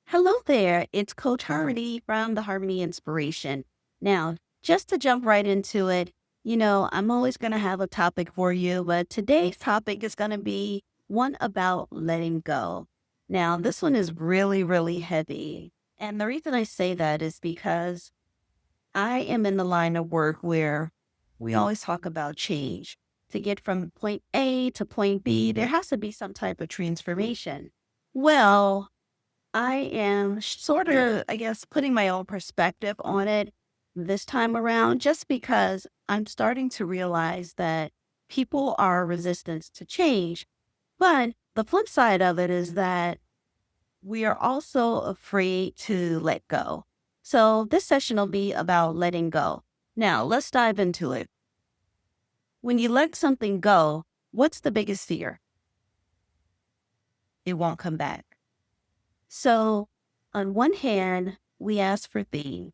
Hello there, it's Coach Harmony from the Harmony Inspiration. Now, just to jump right into it, I'm always going to have a topic for you, but today's topic is going to be one about letting go. Now, this one is really, really heavy. And the reason I say that is because I am in the line of work where we always talk about change. To get from point A to point B, there has to be some type of transformation. Well, I am sort of, I guess, putting my own perspective on it this time around, just because I'm starting to realize that people are resistant to change. But the flip side of it is that we are also afraid to let go. So this session will be about letting go. Now, let's dive into it. When you let something go, what's the biggest fear? It won't come back. So, on one hand, we ask for things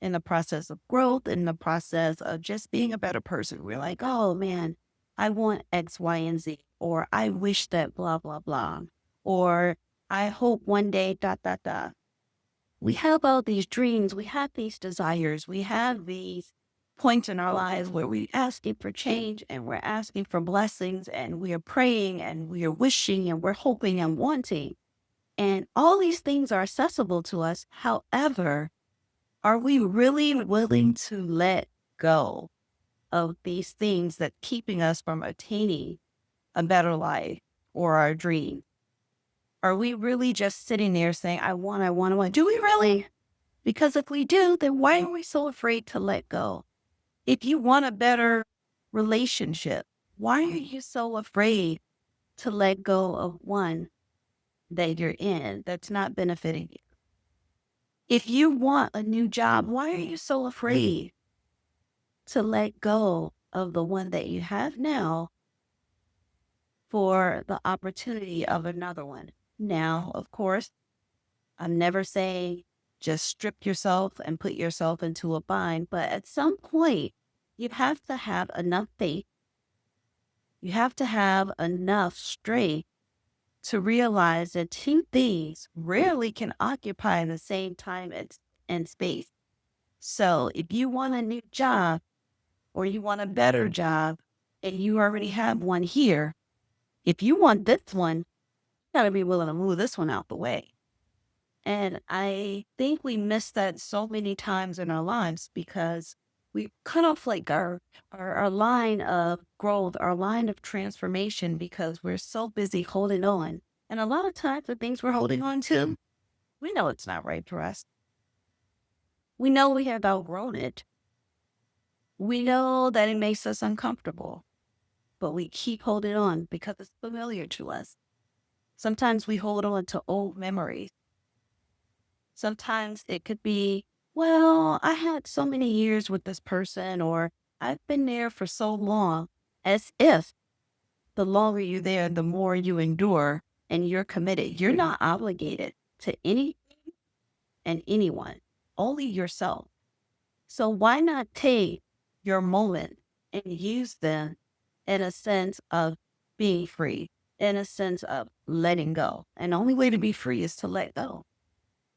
in the process of growth, in the process of just being a better person. We're like, oh man, I want X, Y, and Z, or I wish that blah, blah, blah, or I hope one day, dot, dot, dot. We have all these dreams, we have these desires, we have these points in our lives where we're asking for change and we're asking for blessings and we are praying and we are wishing and we're hoping and wanting. And all these things are accessible to us. However, are we really willing to let go of these things that keeping us from attaining a better life or our dream? Are we really just sitting there saying, I want, I want, I want? Do we really? Because if we do, then why are we so afraid to let go? If you want a better relationship, why are you so afraid to let go of one that you're in that's not benefiting you? If you want a new job, why are you so afraid to let go of the one that you have now for the opportunity of another one? Now, of course, I'm never saying just strip yourself and put yourself into a bind, but at some point, you have to have enough faith. You have to have enough strength to realize that two things rarely can occupy the same time and space. So if you want a new job, or you want a better job and you already have one here, if you want this one, you got to be willing to move this one out the way. And I think we miss that so many times in our lives because we cut off like our line of growth, our line of transformation because we're so busy holding on. And a lot of times the things we're holding on to, we know it's not right for us. We know we have outgrown it. We know that it makes us uncomfortable, but we keep holding on because it's familiar to us. Sometimes we hold on to old memories. Sometimes it could be, well, I had so many years with this person, or I've been there for so long, as if the longer you're there, the more you endure and you're committed. You're not obligated to any and anyone, only yourself. So why not take your moment and use them in a sense of being free, in a sense of letting go? And the only way to be free is to let go.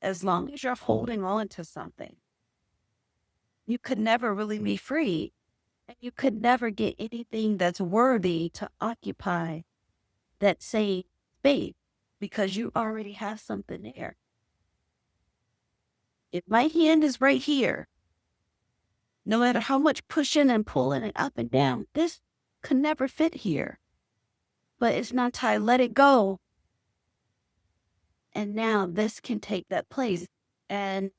As long as you're holding on to something, you could never really be free. And you could never get anything that's worthy to occupy that same space because you already have something there. If my hand is right here, no matter how much pushing and pulling and up and down, this could never fit here. But it's not time. Let it go. And now this can take that place. And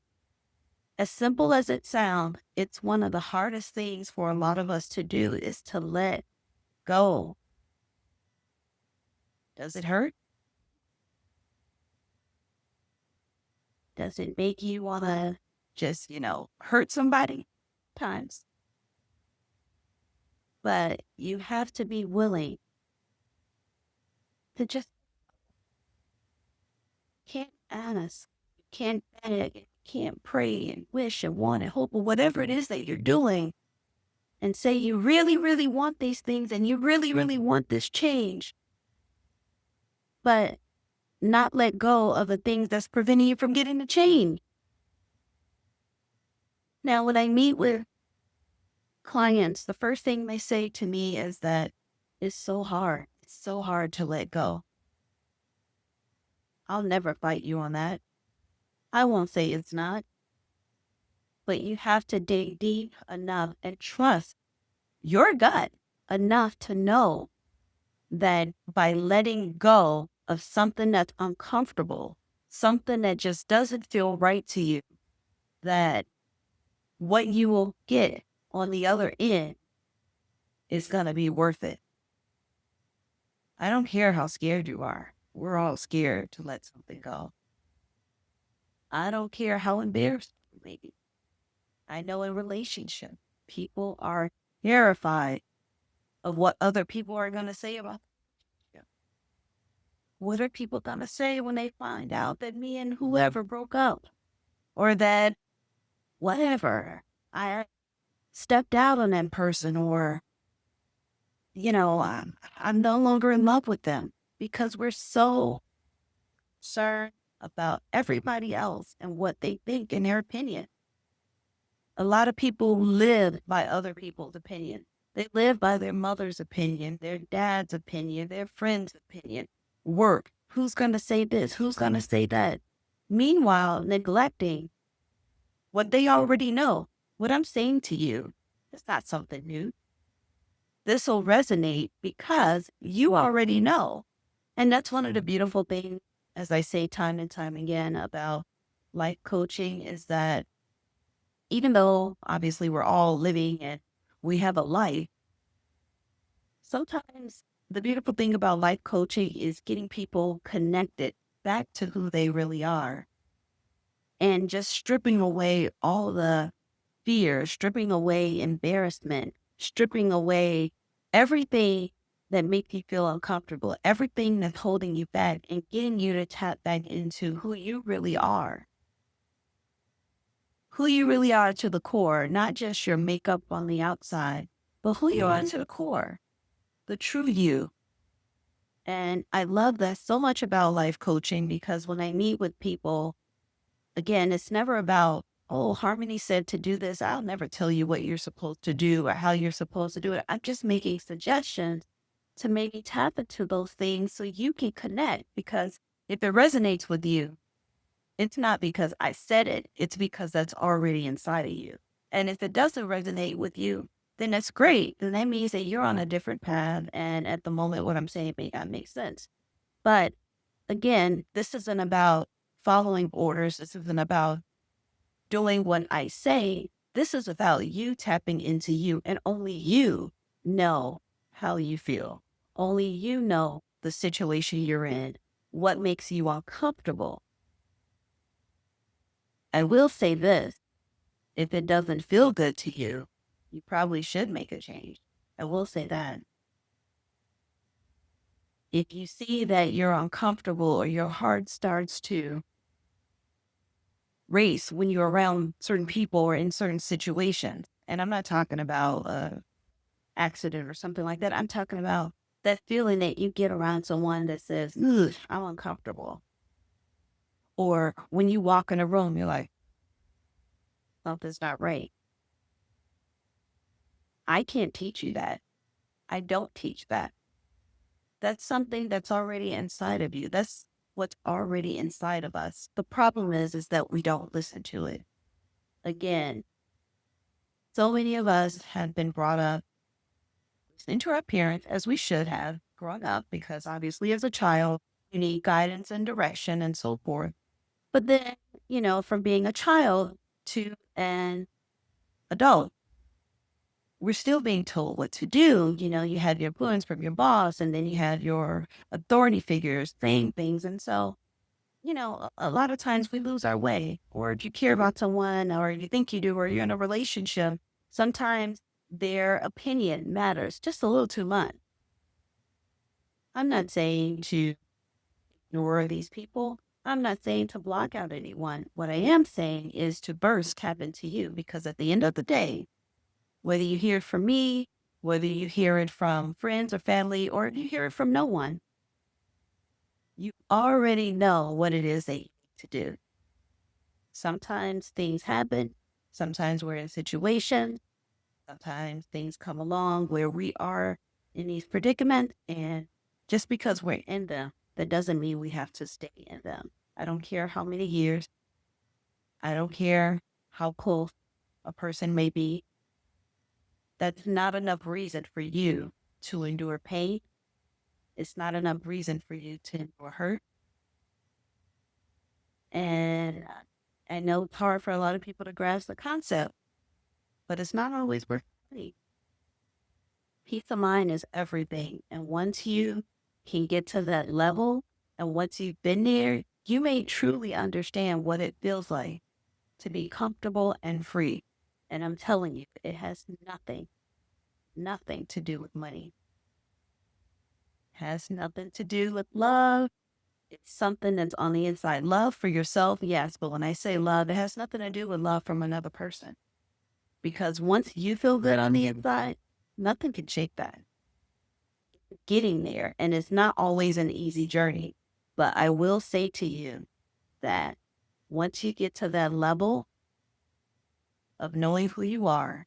as simple as it sounds, it's one of the hardest things for a lot of us to do is to let go. Does it hurt? Does it make you want to just, hurt somebody? Times. But you have to be willing to just can't ask, you can't beg, you can't pray and wish and want and hope or whatever it is that you're doing and say you really, really want these things and you really, really want this change. But not let go of the things that's preventing you from getting the change. Now, when I meet with clients, the first thing they say to me is that it's so hard. It's so hard to let go. I'll never fight you on that. I won't say it's not, but you have to dig deep enough and trust your gut enough to know that by letting go of something that's uncomfortable, something that just doesn't feel right to you, that what you will get on the other end is going to be worth it. I don't care how scared you are. We're all scared to let something go. I don't care how embarrassed you may be. I know in relationship, people are terrified of what other people are going to say about you. What are people going to say when they find out that me and whoever broke up? Or that whatever, I stepped out on that person, or, I'm no longer in love with them, because we're so concerned about everybody else and what they think and their opinion. A lot of people live by other people's opinion. They live by their mother's opinion, their dad's opinion, their friend's opinion. Work. Who's going to say this? Who's going to say that? Meanwhile, neglecting what they already know. What I'm saying to you is not something new. This will resonate because you already know. And that's one of the beautiful things, as I say time and time again about life coaching, is that even though obviously we're all living and we have a life, sometimes the beautiful thing about life coaching is getting people connected back to who they really are and just stripping away all the fear, stripping away embarrassment, stripping away everything that makes you feel uncomfortable, everything that's holding you back, and getting you to tap back into who you really are. Who you really are to the core, not just your makeup on the outside, but who you are to the core, the true you. And I love that so much about life coaching, because when I meet with people, again, it's never about, oh, Harmony said to do this. I'll never tell you what you're supposed to do or how you're supposed to do it. I'm just making suggestions to maybe tap into those things so you can connect. Because if it resonates with you, it's not because I said it, it's because that's already inside of you. And if it doesn't resonate with you, then that's great. Then that means that you're on a different path. And at the moment, what I'm saying may not make sense. But again, this isn't about following orders. This isn't about doing what I say. This is about you tapping into you, and only you know how you feel. Only you know the situation you're in, what makes you uncomfortable. I will say this, if it doesn't feel good to you, you probably should make a change. I will say that. If you see that you're uncomfortable or your heart starts to race when you're around certain people or in certain situations, and I'm not talking about accident or something like that. I'm talking about that feeling that you get around someone that says, "Ugh, I'm uncomfortable." Or when you walk in a room, you're like, something's not right. I can't teach you that. I don't teach that. That's something that's already inside of you. That's what's already inside of us. The problem is that we don't listen to it. Again, so many of us have been brought up listening to our parents, as we should have grown up, because obviously as a child, you need guidance and direction and so forth. But then, from being a child to an adult, we're still being told what to do. You had your influence from your boss, and then you had your authority figures saying things. And so, a lot of times we lose our way. Or if you care about someone, or you think you do, or you're in a relationship, sometimes their opinion matters just a little too much. I'm not saying to ignore these people. I'm not saying to block out anyone. What I am saying is to burst, tap into you, because at the end of the day, whether you hear it from me, whether you hear it from friends or family, or you hear it from no one, You already know what it is that you need to do. Sometimes things happen. Sometimes we're in situations. Sometimes things come along where we are in these predicaments. And just because we're in them, that doesn't mean we have to stay in them. I don't care how many years. I don't care how close a person may be. That's not enough reason for you to endure pain. It's not enough reason for you to endure hurt. And I know it's hard for a lot of people to grasp the concept, but it's not always worth it. Peace of mind is everything. And once you can get to that level, and once you've been there, you may truly understand what it feels like to be comfortable and free. And I'm telling you, it has nothing to do with money. It has nothing to do with love. It's something that's on the inside. Love for yourself, yes. But when I say love, it has nothing to do with love from another person. Because once you feel good on the inside, nothing can shake that. Getting there. And it's not always an easy journey. But I will say to you that once you get to that level of knowing who you are,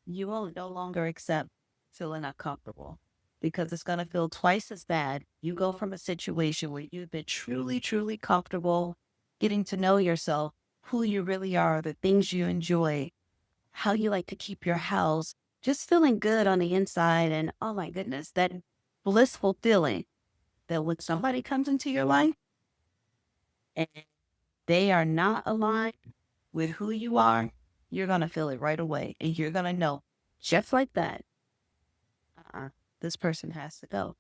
you will no longer accept feeling uncomfortable because it's going to feel twice as bad. You go from a situation where you've been truly comfortable, getting to know yourself, who you really are, the things you enjoy, how you like to keep your house, just feeling good on the inside. And oh my goodness, that blissful feeling that when somebody comes into your life and they are not aligned with who you are, you're going to feel it right away. And you're going to know just like that, this person has to go.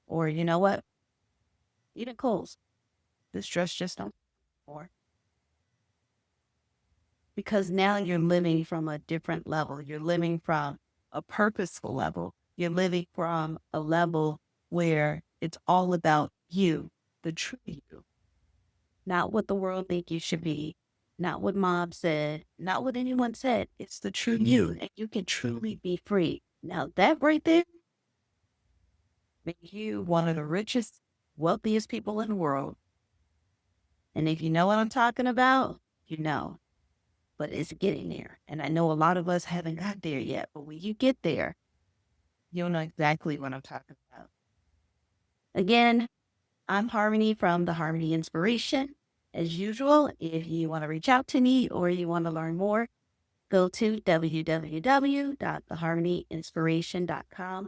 Or you know what? Even Coles, this dress just don't or because now you're living from a different level. You're living from a purposeful level. You're living from a level where it's all about you, the true you, not what the world think you should be, not what mom said, not what anyone said. It's the true you, and you can truly be free. Now that right there make you one of the richest, wealthiest people in the world. And if you know what I'm talking about, you know. But it's getting there. And I know a lot of us haven't got there yet. But when you get there, you'll know exactly what I'm talking about. Again, I'm Harmony from the Harmony Inspiration. As usual, if you want to reach out to me or you want to learn more, go to www.theharmonyinspiration.com.